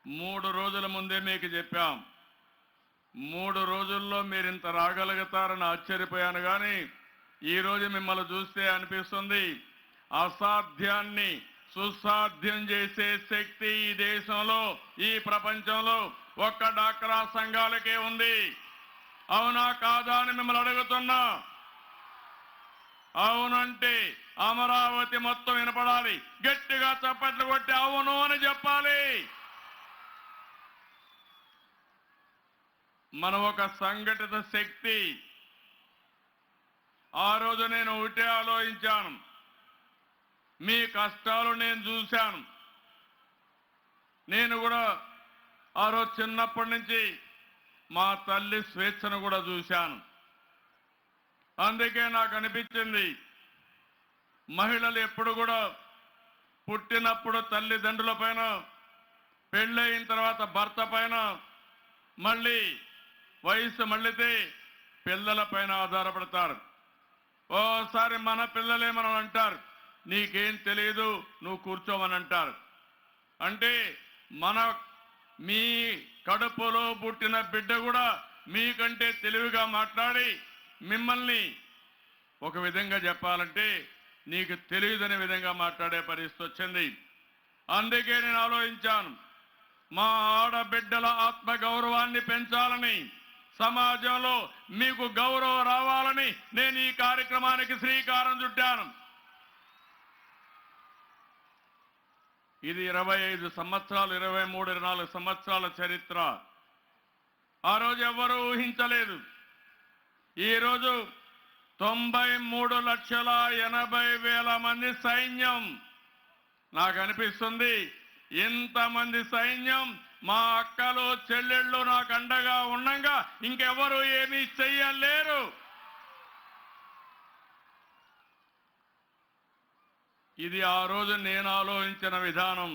3 రోజుల ముందే మీకు చెప్పాం. 3 రోజుల్లో మీరు ఇంత రాగలుగుతారని ఆశ్చర్యపోయాను. కానీ ఈరోజు మిమ్మల్ని చూస్తే అనిపిస్తుంది అసాధ్యాన్ని సుసాధ్యం చేసే శక్తి ఈ దేశంలో, ఈ ప్రపంచంలో ఒక్క డాక్రా సంఘాలకే ఉంది. అవునా కాదా అని మిమ్మల్ని అడుగుతున్నా. అవునంటే అమరావతి మొత్తం వినపడాలి. గట్టిగా చప్పట్లు కొట్టి అవును అని చెప్పాలి. మనం ఒక సంఘటిత శక్తి. ఆ రోజు నేను ఒకటే ఆలోచించాను, మీ కష్టాలు నేను చూశాను. నేను కూడా ఆ రోజు చిన్నప్పటి నుంచి మా తల్లి స్వేచ్ఛను కూడా చూశాను. అందుకే నాకు అనిపించింది, మహిళలు ఎప్పుడు కూడా పుట్టినప్పుడు తల్లిదండ్రుల పైన, పెళ్ళయిన తర్వాత భర్త పైన, మళ్ళీ వయసు మళ్ళితే పిల్లల పైన ఆధారపడతారు. ఓసారి మన పిల్లలే మనం అంటారు, నీకేం తెలియదు నువ్వు కూర్చోమని అంటారు. అంటే మీ కడుపులో పుట్టిన బిడ్డ కూడా మీకంటే తెలివిగా మాట్లాడి మిమ్మల్ని ఒక విధంగా చెప్పాలంటే నీకు తెలియదనే విధంగా మాట్లాడే పరిస్థితి వచ్చింది. అందుకే నేను ఆలోచించాను, మా ఆడబిడ్డల ఆత్మ గౌరవాన్ని పెంచాలని, సమాజంలో మీకు గౌరవం రావాలని నేను ఈ కార్యక్రమానికి శ్రీకారం చుట్టాను. ఇది 25 సంవత్సరాలు, 23, 24 సంవత్సరాల చరిత్ర. ఆ రోజు ఎవరూ ఊహించలేదు. ఈరోజు 93,80,000 మంది సైన్యం. నాకు అనిపిస్తుంది ఇంతమంది సైన్యం మా అక్కలు చెల్లెళ్ళు నాకు అండగా ఉండగా ఇంకెవరు ఏమీ చెయ్యలేరు. ఇది ఆ రోజు నేను ఆలోచించిన విధానం.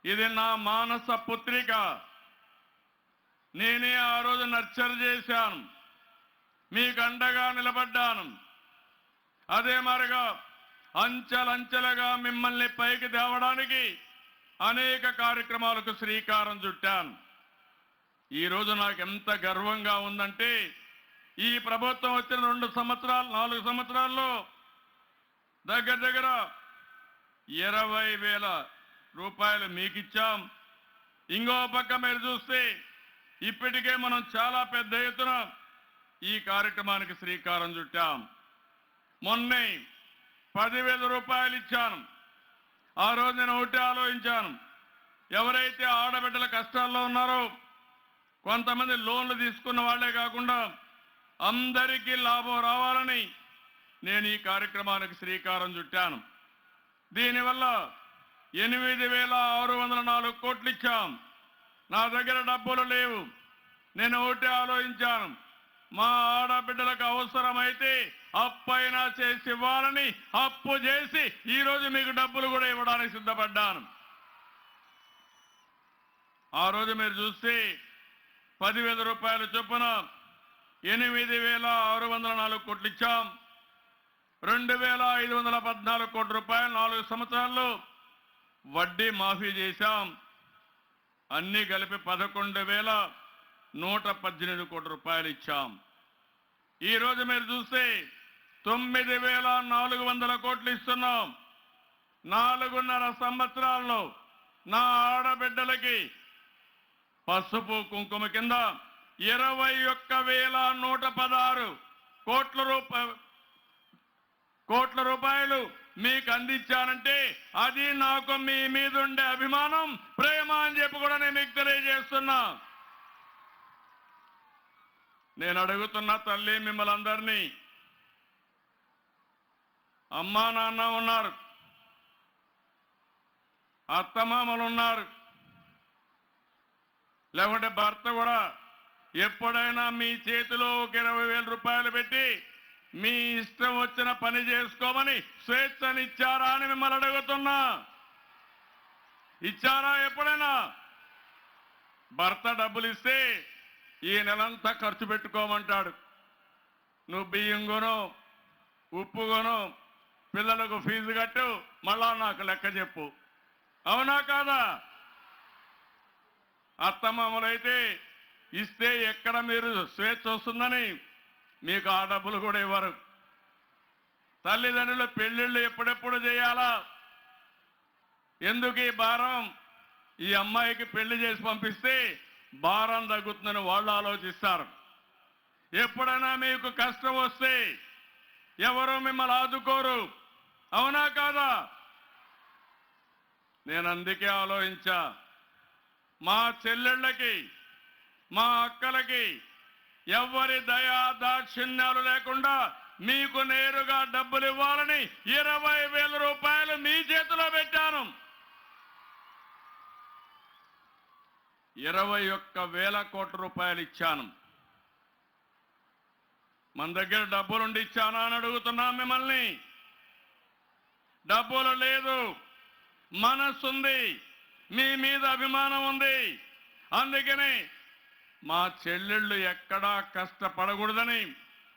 ఇది నా మానస పుత్రిక. నేనే ఆ రోజు నర్చర్ చేశాను, మీకు అండగా నిలబడ్డాను. అదే మరిగా అంచెలంచెలుగా మిమ్మల్ని పైకి తేవడానికి అనేక కార్యక్రమాలకు శ్రీకారం చుట్టాను. ఈరోజు నాకు ఎంత గర్వంగా ఉందంటే, ఈ ప్రభుత్వం వచ్చిన 2 సంవత్సరాలు 4 సంవత్సరాల్లో దగ్గర దగ్గర 20,000 రూపాయలు మీకు ఇచ్చాం. ఇంకో పక్క మీరు చూస్తే ఇప్పటికే మనం చాలా పెద్ద ఎత్తున ఈ కార్యక్రమానికి శ్రీకారం చుట్టాం. మొన్నే 10,000 రూపాయలు ఇచ్చాను. ఆ రోజు నేను ఒకటి ఆలోచించాను, ఎవరైతే ఆడబిడ్డల కష్టాల్లో ఉన్నారో, కొంతమంది లోన్లు తీసుకున్న వాళ్లే కాకుండా అందరికీ లాభం రావాలని నేను ఈ కార్యక్రమానికి శ్రీకారం చుట్టాను. దీనివల్ల 8,604 కోట్లు ఇచ్చాం. నా దగ్గర డబ్బులు లేవు. నేను ఒకటే ఆలోచించాను, మా ఆడబిడ్డలకు అవసరమైతే అప్పైనా చేసి ఇవ్వాలని అప్పు చేసి ఈరోజు మీకు డబ్బులు కూడా ఇవ్వడానికి సిద్ధపడ్డాను. ఆ రోజు మీరు చూస్తే 10,000 రూపాయల చొప్పున 8,604 కోట్లు ఇచ్చాం. 2,514 కోట్ల రూపాయలు 4 సంవత్సరాల్లో వడ్డీ మాఫీ చేశాం. అన్ని కలిపి 11,118 కోట్ల రూపాయలు ఇచ్చాం. ఈరోజు మీరు చూస్తే 9,400 కోట్లు ఇస్తున్నాం. 4.5 సంవత్సరాల్లో నా ఆడబిడ్డలకి పసుపు కుంకుమ కింద 21,116 కోట్ల రూపాయలు మీకు అందించానంటే అది నాకు మీ మీద ఉండే అభిమానం, ప్రేమ అని చెప్పి కూడా నేను మీకు తెలియజేస్తున్నా. నేను అడుగుతున్న తల్లి మిమ్మల్ని అందరినీ, అమ్మా నాన్న ఉన్నారు, అత్తమామలు ఉన్నారు, లేకుంటే భర్త కూడా ఎప్పుడైనా మీ చేతిలో ఒక 20,000 రూపాయలు పెట్టి మీ ఇష్టం వచ్చిన పని చేసుకోమని స్వేచ్ఛనిచ్చారా అని మిమ్మల్ని అడుగుతున్నా. ఇచ్చారా ఎప్పుడైనా? భర్త డబ్బులు ఇస్తే ఈ నెలంతా ఖర్చు పెట్టుకోమంటాడు. నువ్వు బియ్యం కొను, ఉప్పు కొను, పిల్లలకు ఫీజు కట్టు, మళ్ళా నాకు లెక్క చెప్పు. అవునా కాదా? అత్తమామలైతే ఇస్తే ఎక్కడ మీరు స్వేచ్ఛ వస్తుందని మీకు ఆ డబ్బులు కూడా ఇవ్వరు. తల్లిదండ్రులు పెళ్లిళ్ళు ఎప్పుడెప్పుడు చేయాలా, ఎందుకు ఈ భారం, ఈ అమ్మాయికి పెళ్లి చేసి పంపిస్తే భారం తగ్గుతుందని వాళ్ళు ఆలోచిస్తారు. ఎప్పుడైనా మీకు కష్టం వస్తే ఎవరు మిమ్మల్ని ఆదుకోరు, అవునా కాదా? నేను అందుకే ఆలోచించా, మా చెల్లెళ్ళకి మా అక్కలకి ఎవరి దయా దాక్షిణ్యాలు లేకుండా మీకు నేరుగా డబ్బులు ఇవ్వాలని 20,000 రూపాయలు మీ చేతిలో పెట్టాను. 21,000 కోట్ల రూపాయలు ఇచ్చాను. మన దగ్గర డబ్బులుండి ఇచ్చానా అని అడుగుతున్నాం మిమ్మల్ని. డబ్బులు లేదు, మనసుంది, మీ మీద అభిమానం ఉంది. అందుకని మా చెల్లెళ్ళు ఎక్కడా కష్టపడకూడదని,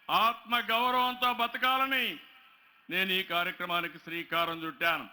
ఆత్మ గౌరవంతో బతకాలని నేను ఈ కార్యక్రమానికి శ్రీకారం చుట్టాను.